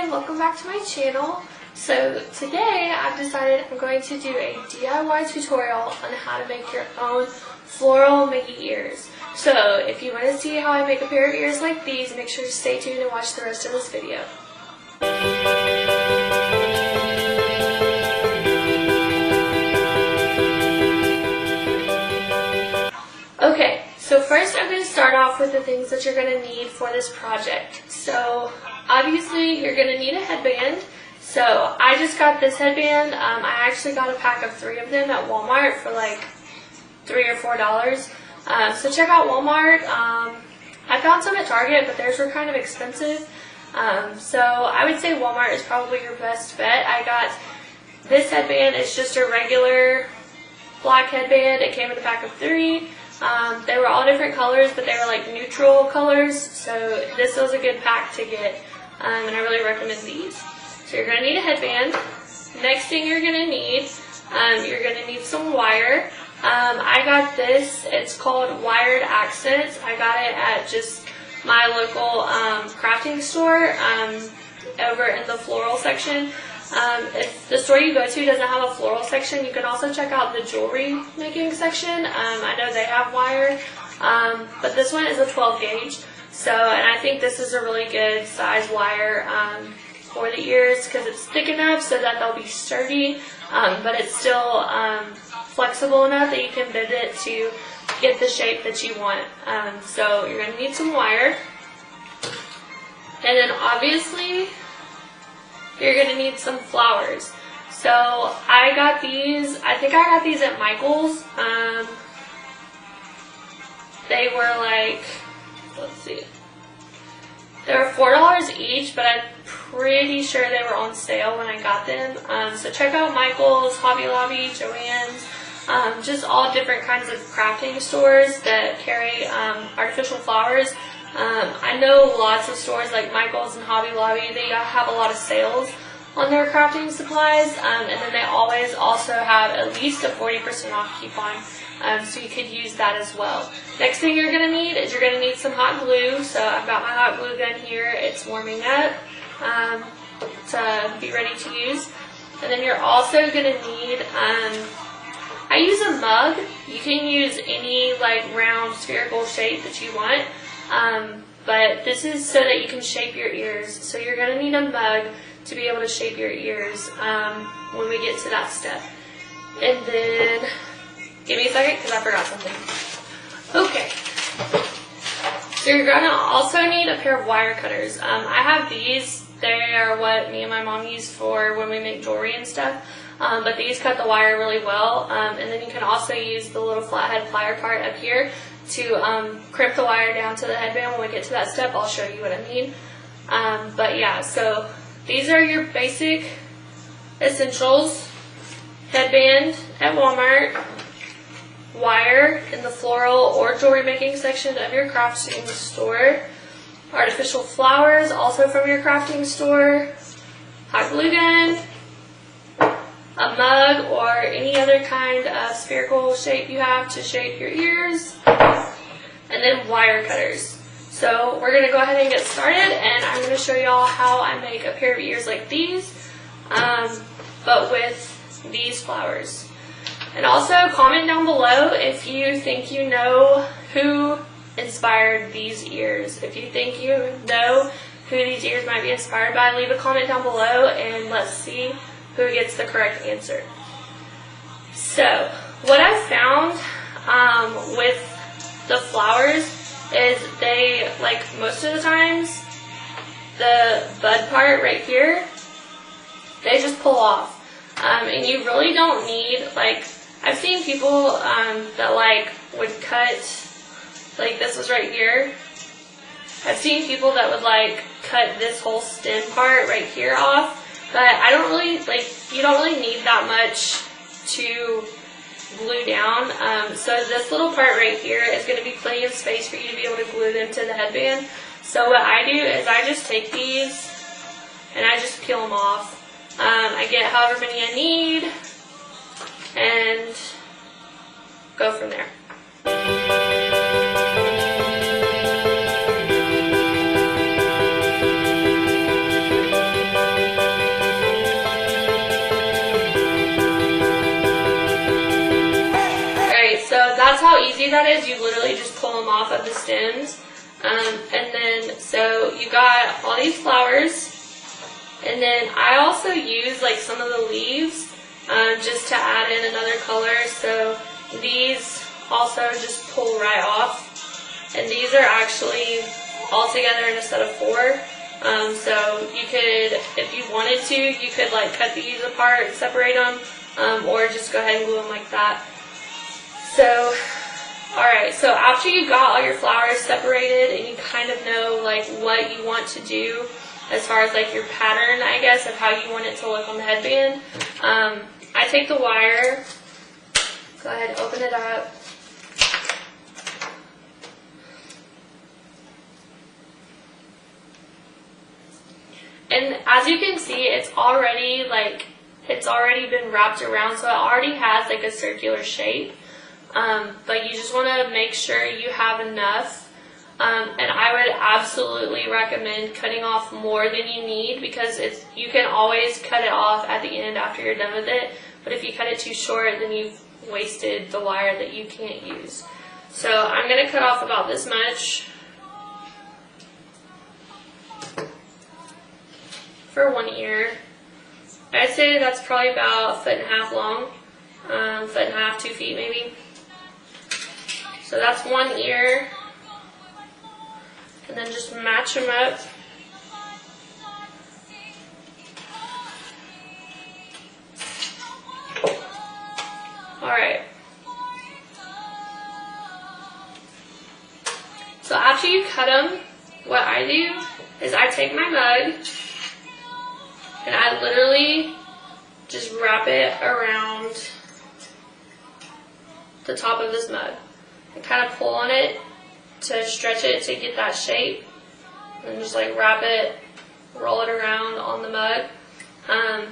Hi, welcome back to my channel. So today I've decided I'm going to do a DIY tutorial on how to make your own floral Mickey ears. So if you want to see how I make a pair of ears like these, make sure to stay tuned and watch the rest of this video. Okay, so first I'm going to start off with the things that you're going to need for this project. So obviously you're going to need a headband. So I just got this headband. I actually got a pack of 3 of them at Walmart for like $3 or $4. So check out Walmart. I found some at Target, but theirs were kind of expensive. So I would say Walmart is probably your best bet. I got this headband. It's just a regular black headband. It came in a pack of 3. They were all different colors, but they were like neutral colors. So this was a good pack to get, and I really recommend these. So you're going to need a headband. Next thing you're going to need, some wire. I got this. It's called Wired Accents. I got it at just my local crafting store over in the floral section. If the store you go to doesn't have a floral section, you can also check out the jewelry making section. I know they have wire, but this one is a 12 gauge. So, and I think this is a really good size wire for the ears because it's thick enough so that they'll be sturdy, but it's still flexible enough that you can bend it to get the shape that you want. So you're going to need some wire. And then obviously you're going to need some flowers. So I got these, I think I got these at Michael's. They were like, let's see, they were $4 each, but I'm pretty sure they were on sale when I got them. So check out Michael's, Hobby Lobby, Joann's, just all different kinds of crafting stores that carry artificial flowers. I know lots of stores like Michael's and Hobby Lobby, they have a lot of sales on their crafting supplies, and then they always also have at least a 40% off coupon, so you could use that as well. Next thing you're going to need is you're going to need some hot glue. So I've got my hot glue gun here. It's warming up to be ready to use. And then you're also going to need, I use a mug. You can use any like round spherical shape that you want. But this is so that you can shape your ears. So you're going to need a mug to be able to shape your ears when we get to that step. And then, give me a second because I forgot something. Okay. So you're going to also need a pair of wire cutters. I have these. They are what me and my mom use for when we make jewelry and stuff. But these cut the wire really well. And then you can also use the little flathead plier part up here to crimp the wire down to the headband. When we get to that step, I'll show you what I mean. But yeah, so these are your basic essentials. Headband at Walmart, wire in the floral or jewelry making section of your crafting store, artificial flowers also from your crafting store, hot glue gun, a mug or any other kind of spherical shape you have to shape your ears, and then wire cutters. So we're going to go ahead and get started, and I'm going to show y'all how I make a pair of ears like these, but with these flowers. And also comment down below if you think you know who inspired these ears. If you think you know who these ears might be inspired by, leave a comment down below and let's see who gets the correct answer. So what I found with the flowers is they, like most of the times, the bud part right here, they just pull off. And you really don't need, like, I've seen people that like would cut, like this was right here. I've seen people that would like cut this whole stem part right here off. But I don't really, like, you don't really need that much to glue down. So this little part right here is going to be plenty of space for you to be able to glue them to the headband. So what I do is I just take these and I just peel them off. I get however many I need and go from there. do that is you literally just pull them off of the stems. And then, so you got all these flowers. And then I also use like some of the leaves just to add in another color. So these also just pull right off. And these are actually all together in a set of 4. So you could, if you wanted to, you could like cut these apart, separate them, or just go ahead and glue them like that. So, alright, so after you got all your flowers separated and you kind of know like what you want to do as far as like your pattern, I guess, of how you want it to look on the headband, I take the wire, go ahead, open it up. And as you can see, it's already been wrapped around, so it already has like a circular shape. But you just want to make sure you have enough. And I would absolutely recommend cutting off more than you need, because you can always cut it off at the end after you're done with it. But if you cut it too short, then you've wasted the wire that you can't use. So I'm going to cut off about this much for one ear. I'd say that's probably about 1.5 feet long, 1.5 feet, 2 feet maybe. So that's one ear, and then just match them up. Alright. So after you cut them, what I do is I take my mug and I literally just wrap it around the top of this mug. I kind of pull on it to stretch it to get that shape, and just like wrap it, roll it around on the mug, and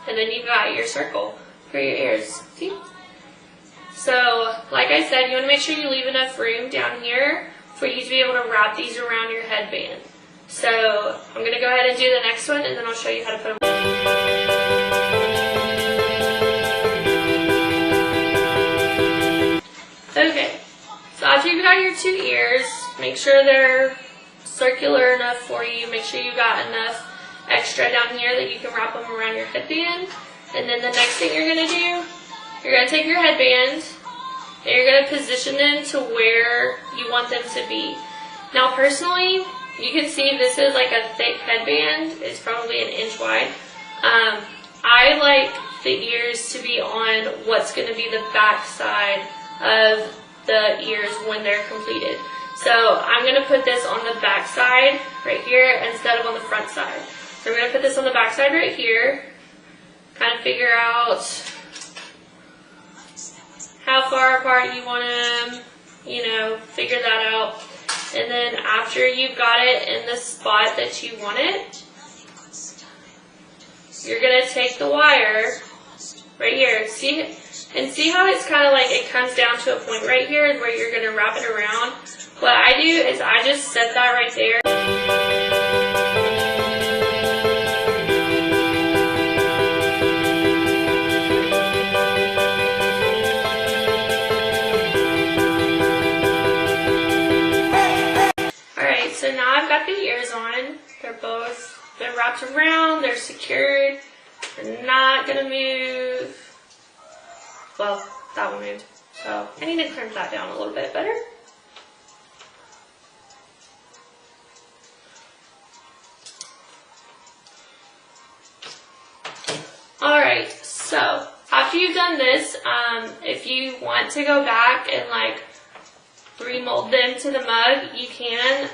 then you've got your circle for your ears. See? So, like I said, you want to make sure you leave enough room down here for you to be able to wrap these around your headband. So, I'm going to go ahead and do the next one, and then I'll show you how to put them. Okay, so after you've got your 2 ears, make sure they're circular enough for you. Make sure you got enough extra down here that you can wrap them around your headband. And then the next thing you're going to do, you're going to take your headband and you're going to position them to where you want them to be. Now personally, you can see this is like a thick headband. It's probably 1 inch wide. I like the ears to be on what's going to be the back side of the ears when they're completed. So I'm going to put this on the back side right here instead of on the front side. So I'm going to put this on the back side right here. Kind of figure out how far apart you want them, figure that out. And then after you've got it in the spot that you want it, you're going to take the wire right here. See how it's kind of like it comes down to a point right here where you're going to wrap it around. What I do is I just set that right there. So now I've got the ears on. They're both been wrapped around. They're secured. They're not going to move. Well, that one moved. So I need to crimp that down a little bit better. Alright, so after you've done this, if you want to go back and like remold them to the mug, you can,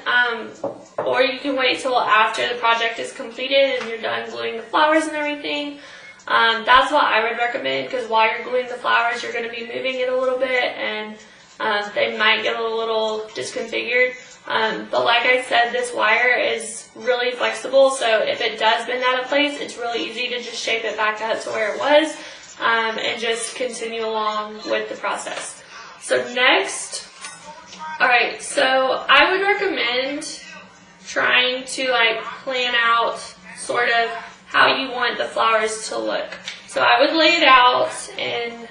or you can wait till after the project is completed and you're done gluing the flowers and everything. That's what I would recommend, because while you're gluing the flowers, you're going to be moving it a little bit, and they might get a little disconfigured. But like I said, this wire is really flexible, so if it does bend out of place, it's really easy to just shape it back up to where it was, and just continue along with the process. So next, alright, so I would recommend trying to like plan out sort of how you want the flowers to look. So I would lay it out in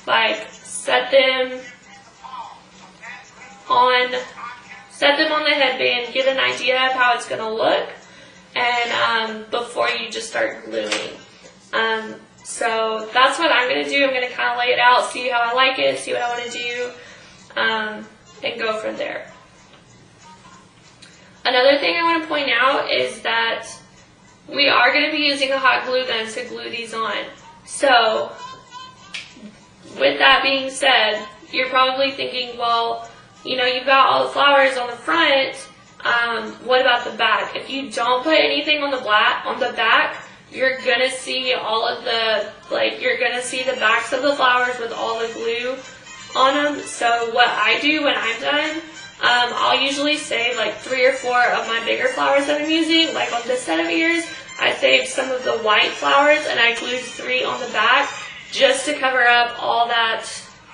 like set them on the headband, get an idea of how it's going to look, and before you just start gluing. So that's what I'm going to do. I'm going to kind of lay it out, see how I like it, see what I want to do, and go from there. Another thing I want to point out is that we are going to be using a hot glue gun to glue these on. So with that being said, you're probably thinking, well, you know, you've got all the flowers on the front, what about the back? If you don't put anything on the back, you're going to see all of the, you're going to see the backs of the flowers with all the glue on them. So what I do when I'm done, I'll usually save like 3 or 4 of my bigger flowers that I'm using. Like on this set of ears, I saved some of the white flowers and I glued 3 on the back just to cover up all that,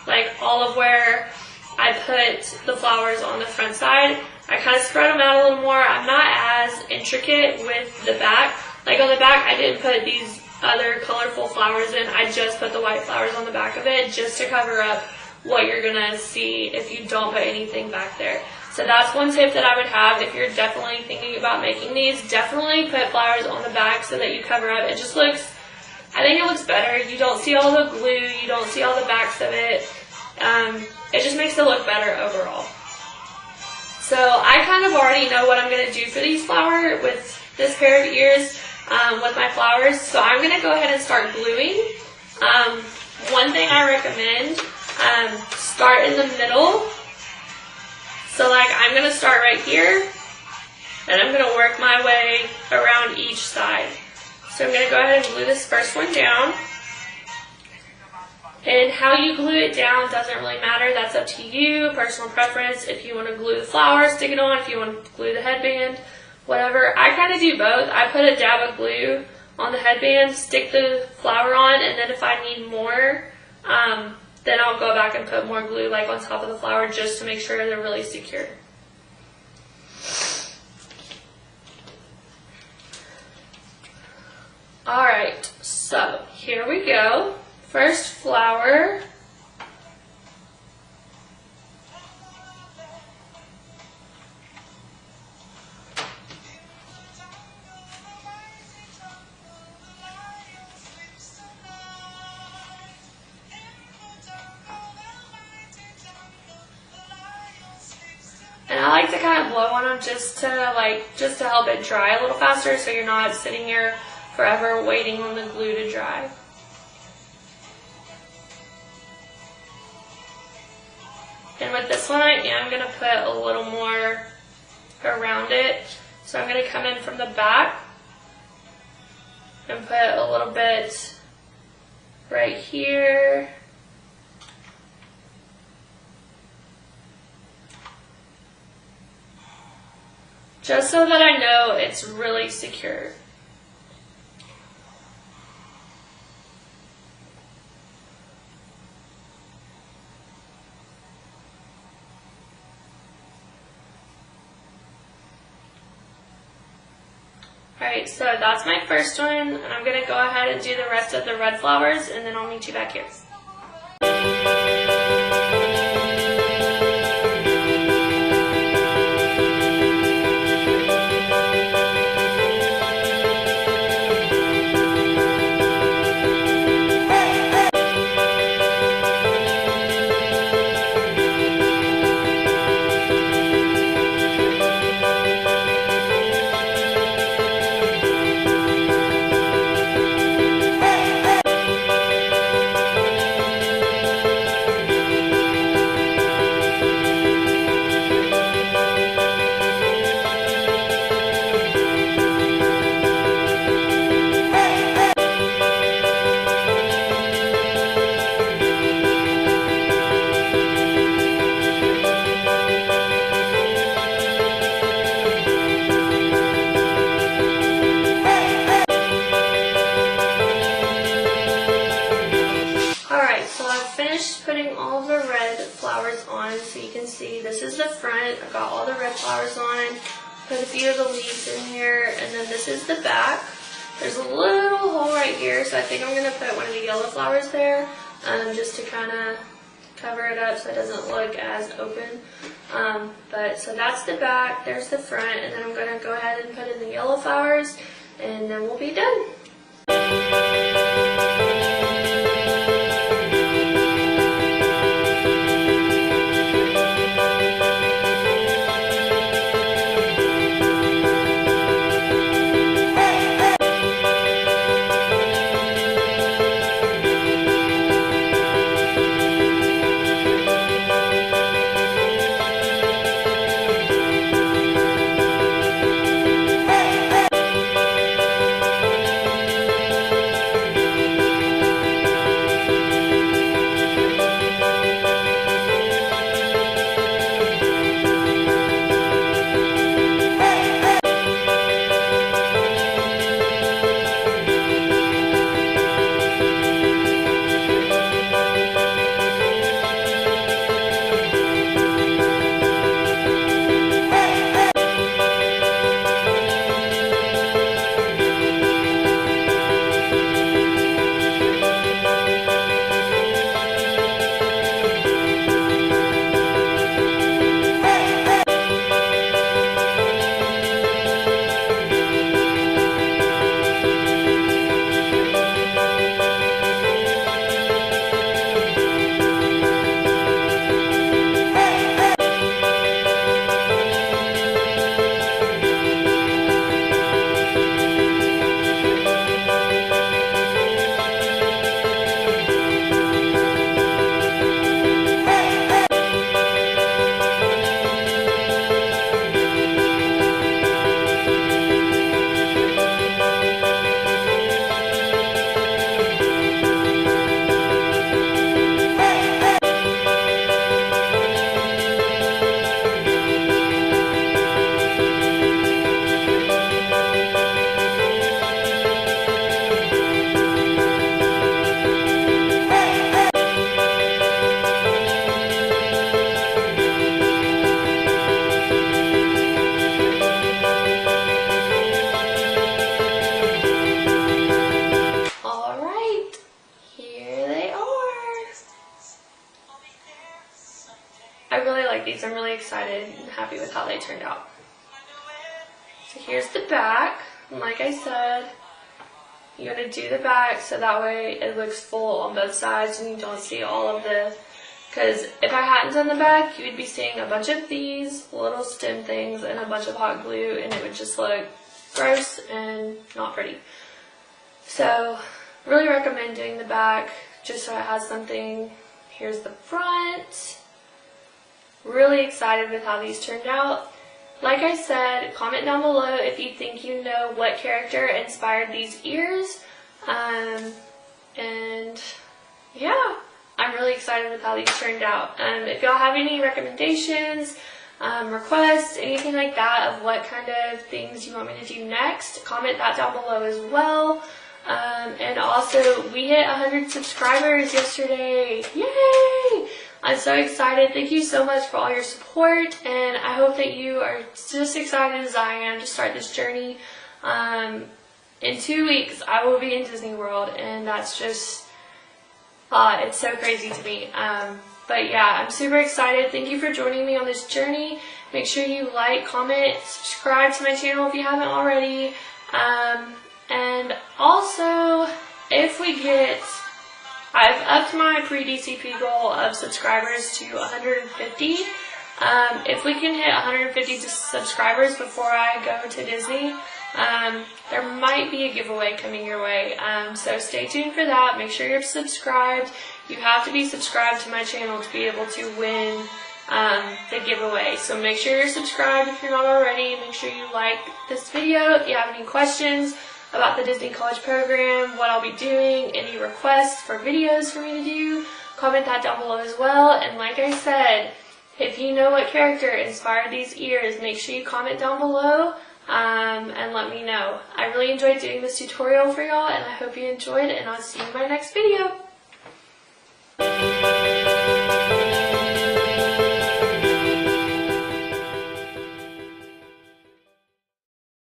like all of where I put the flowers on the front side. I kind of spread them out a little more. I'm not as intricate with the back. Like on the back, I didn't put these other colorful flowers in. I just put the white flowers on the back of it just to cover up what you're going to see if you don't put anything back there. So that's one tip that I would have if you're definitely thinking about making these. Definitely put flowers on the back so that you cover up. It just looks, I think it looks better. You don't see all the glue. You don't see all the backs of it. It just makes it look better overall. So I kind of already know what I'm going to do for these flowers with this pair of ears with my flowers. So I'm going to go ahead and start gluing. One thing I recommend, start in the middle. So like I'm going to start right here and I'm going to work my way around each side. So I'm going to go ahead and glue this first one down. And how you glue it down doesn't really matter. That's up to you, personal preference. If you want to glue the flowers, stick it on. If you want to glue the headband, whatever. I kind of do both. I put a dab of glue on the headband, stick the flower on, and then if I need more, then I'll go back and put more glue like on top of the flower just to make sure they're really secure. Alright, so here we go. First flower. And I like to kind of blow on them just to help it dry a little faster so you're not sitting here forever waiting on the glue to dry. And with this one, I am going to put a little more around it. So I'm going to come in from the back and put a little bit right here. Just so that I know it's really secure. Alright, so that's my first one, and I'm going to go ahead and do the rest of the red flowers, and then I'll meet you back here. Putting all the red flowers on, so you can see this is the front. I've got all the red flowers on, put a few of the leaves in here, and then this is the back. There's a little hole right here, so I think I'm going to put one of the yellow flowers there, just to kind of cover it up so it doesn't look as open. So that's the back, there's the front, and then I'm going to go ahead and put in the yellow flowers, and then we'll be done. I really like these. I'm really excited and happy with how they turned out. So here's the back. And like I said, you're going to do the back so that way it looks full on both sides and you don't see all of the... Because if I hadn't done the back, you would be seeing a bunch of these little stem things and a bunch of hot glue, and it would just look gross and not pretty. So really recommend doing the back just so it has something. Here's the front. Really excited with how these turned out. Like I said, comment down below if you think you know what character inspired these ears. And yeah, I'm really excited with how these turned out. If y'all have any recommendations, requests, anything like that of what kind of things you want me to do next, comment that down below as well. And also, we hit 100 subscribers yesterday. Yay! I'm so excited. Thank you so much for all your support, and I hope that you are just excited as I am to start this journey. In 2 weeks, I will be in Disney World, and that's just, it's so crazy to me. But yeah, I'm super excited. Thank you for joining me on this journey. Make sure you like, comment, subscribe to my channel if you haven't already. And also, if we get... I've upped my pre-DCP goal of subscribers to 150. If we can hit 150 subscribers before I go to Disney, there might be a giveaway coming your way. So stay tuned for that. Make sure you're subscribed. You have to be subscribed to my channel to be able to win the giveaway. So make sure you're subscribed if you're not already. Make sure you like this video. If you have any questions about the Disney College program, what I'll be doing, any requests for videos for me to do, comment that down below as well. And like I said, if you know what character inspired these ears, make sure you comment down below and let me know. I really enjoyed doing this tutorial for y'all, and I hope you enjoyed, and I'll see you in my next video.